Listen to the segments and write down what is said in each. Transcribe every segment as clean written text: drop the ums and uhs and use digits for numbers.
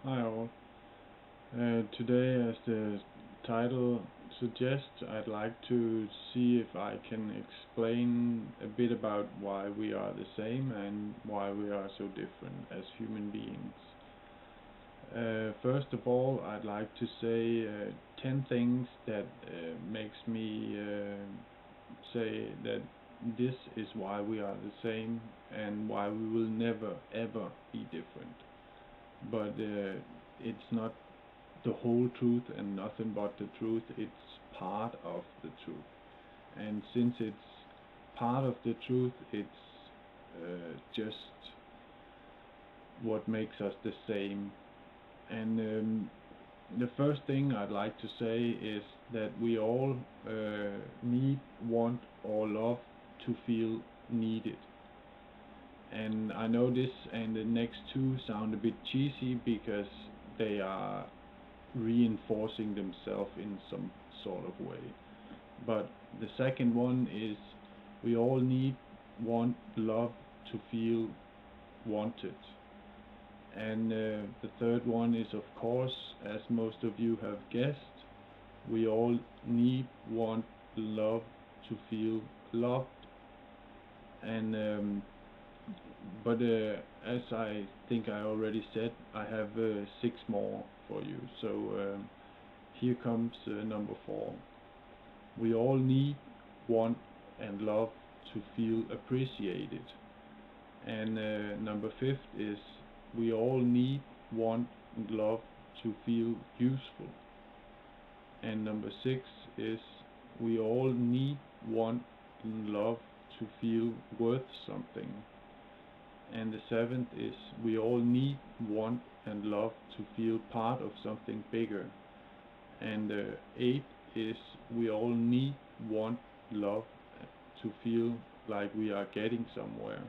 Hi all. Today, as the title suggests, I'd like to see if I can explain a bit about why we are the same and why we are so different as human beings. First of all, I'd like to say 10 things that makes me say that this is why we are the same and why we will never ever be different. But it's not the whole truth and nothing but the truth. It's part of the truth. And since it's part of the truth, it's just what makes us the same. And the first thing I'd like to say is that we all need, want, or love to feel needed. And I know this and the next two sound a bit cheesy because they are reinforcing themselves in some sort of way. But the second one is we all need, want, love to feel wanted. And the third one is, of course, as most of you have guessed, we all need, want, love to feel loved. And but as I think I already said, I have six more for you. So here comes number four. We all need, want, and love to feel appreciated. And number fifth is we all need, want, and love to feel useful. And number six is we all need, want, and love to feel worth something. And the seventh is we all need, want, and love to feel part of something bigger. And the eighth is we all need, want, love to feel like we are getting somewhere.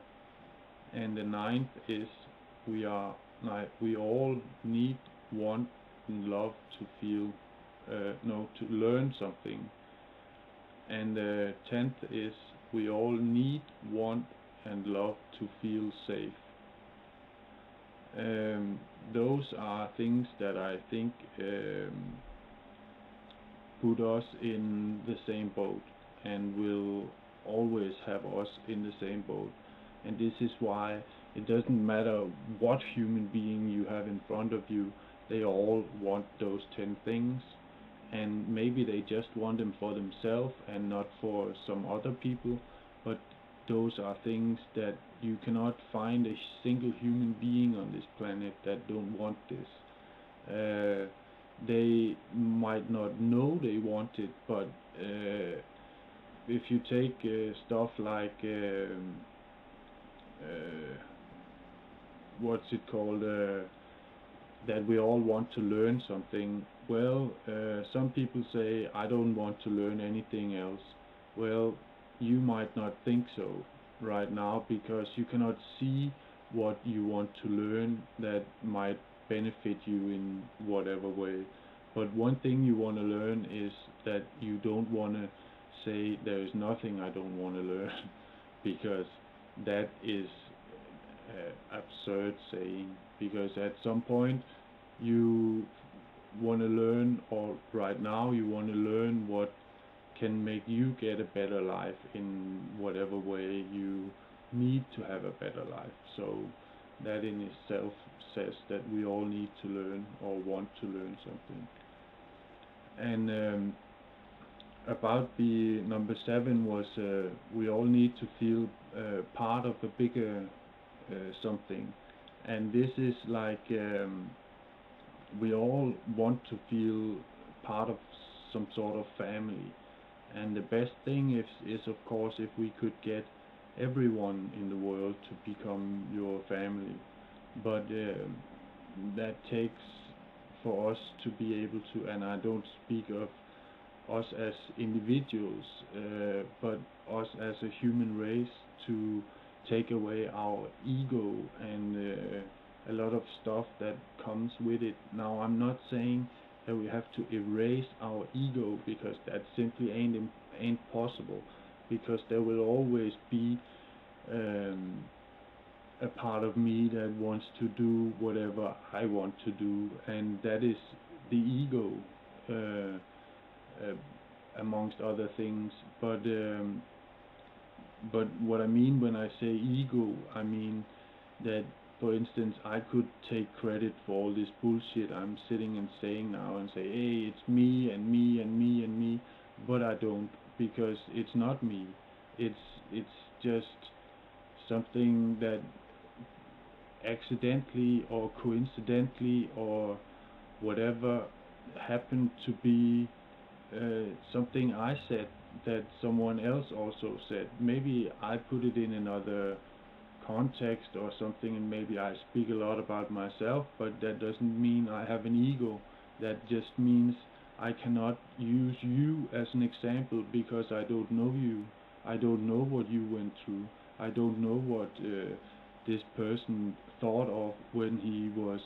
And the ninth is we are we all need, want, and love to feel no to learn something. And the tenth is we all need, want, and love to feel safe. Um, those are things that I think put us in the same boat and will always have us in the same boat. And this is why it doesn't matter what human being you have in front of you, they all want those 10 things. And maybe they just want them for themselves and not for some other people, but those are things that you cannot find a single human being on this planet that don't want this. They might not know they want it, but if you take stuff like uh, what's it called, that we all want to learn something. Well, some people say I don't want to learn anything else. Well, you might not think so right now because you cannot see what you want to learn that might benefit you in whatever way. But one thing you want to learn is that you don't want to say there is nothing I don't want to learn because that is absurd saying, because at some point you want to learn, or right now you want to learn what can make you get a better life in whatever way you need to have a better life. So that in itself says that we all need to learn or want to learn something. And about the number seven was we all need to feel part of a bigger something. And this is like we all want to feel part of some sort of family. And the best thing is of course if we could get everyone in the world to become your family. But that takes for us to be able to, and I don't speak of us as individuals, but us as a human race, to take away our ego and a lot of stuff that comes with it. Now, I'm not saying that we have to erase our ego because that simply ain't possible, because there will always be um, a part of me that wants to do whatever I want to do, and that is the ego, uh, uh, amongst other things. But what I mean when I say ego, I mean that, for instance, I could take credit for all this bullshit I'm sitting and saying now and say, hey, it's me and me and me and me, but I don't, because it's not me. It's just something that accidentally or coincidentally or whatever happened to be something I said that someone else also said. Maybe I put it in another context or something, and maybe I speak a lot about myself, but that doesn't mean I have an ego. That just means I cannot use you as an example because I don't know you. I don't know what you went through. I don't know what this person thought of when he was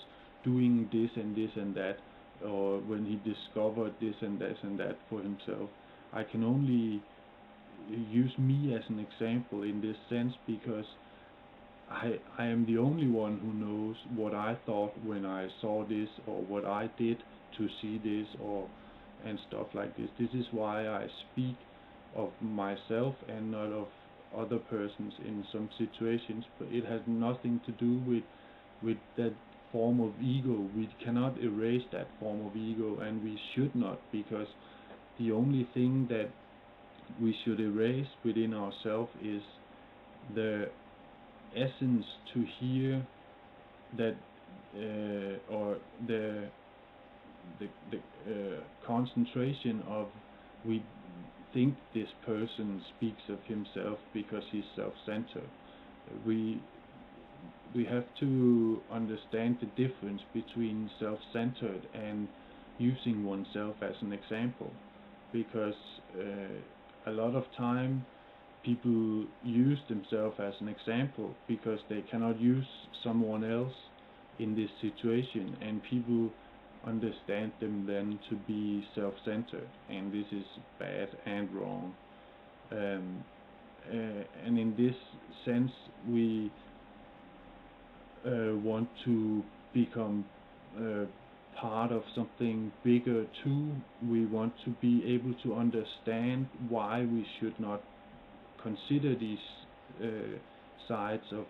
doing this and this and that, or when he discovered this and this and that for himself. I can only use me as an example in this sense because I am the only one who knows what I thought when I saw this, or what I did to see this, or and stuff like this. This is why I speak of myself and not of other persons in some situations, but it has nothing to do with that form of ego. We cannot erase that form of ego, and we should not, because the only thing that we should erase within ourselves is the essence to hear that, or the concentration of, we think this person speaks of himself because he's self-centered. We we have to understand the difference between self-centered and using oneself as an example, because a lot of time people use themselves as an example because they cannot use someone else in this situation, and people understand them then to be self-centered, and this is bad and wrong. Um, and in this sense, we want to become uh, part of something bigger too. We want to be able to understand why we should not consider these uh, sides of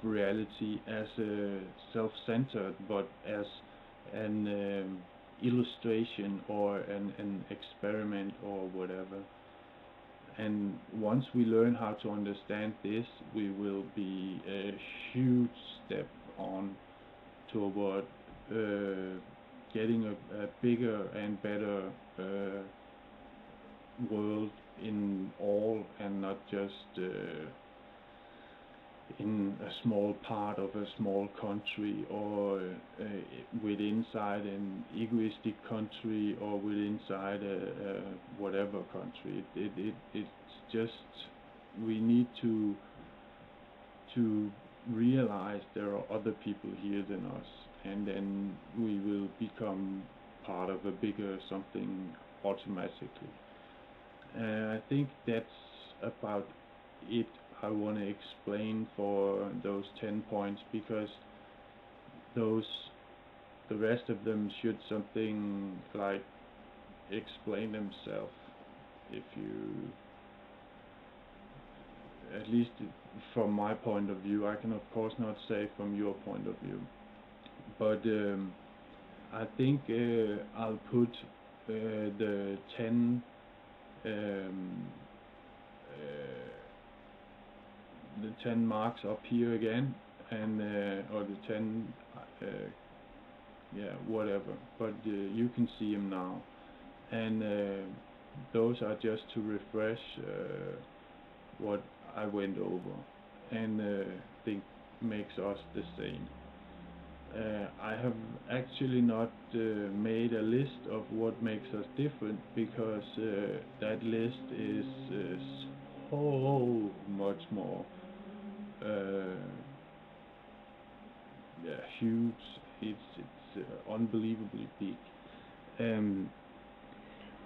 reality as self-centered, but as an illustration or an experiment or whatever. And once we learn how to understand this, we will be a huge step on toward getting a bigger and better world in all, and not just in a small part of a small country, or with inside an egoistic country, or with inside a whatever country. It's just, we need to realize there are other people here than us, and then we will become part of a bigger something automatically. I think that's about it I want to explain for those 10 points, because those, the rest of them should something like explain themselves. If you, at least from my point of view, I can of course not say from your point of view, but I think I'll put the 10 um, uh, the 10 marks up here again, and or the 10 uh, yeah, whatever, but you can see them now, and those are just to refresh what I went over, and think makes us the same. I have actually not made a list of what makes us different, because that list is so much more yeah, huge. It's unbelievably big. Um,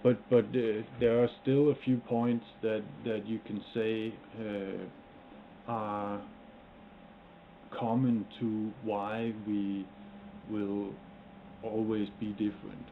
but there are still a few points that you can say are common to why we will always be different.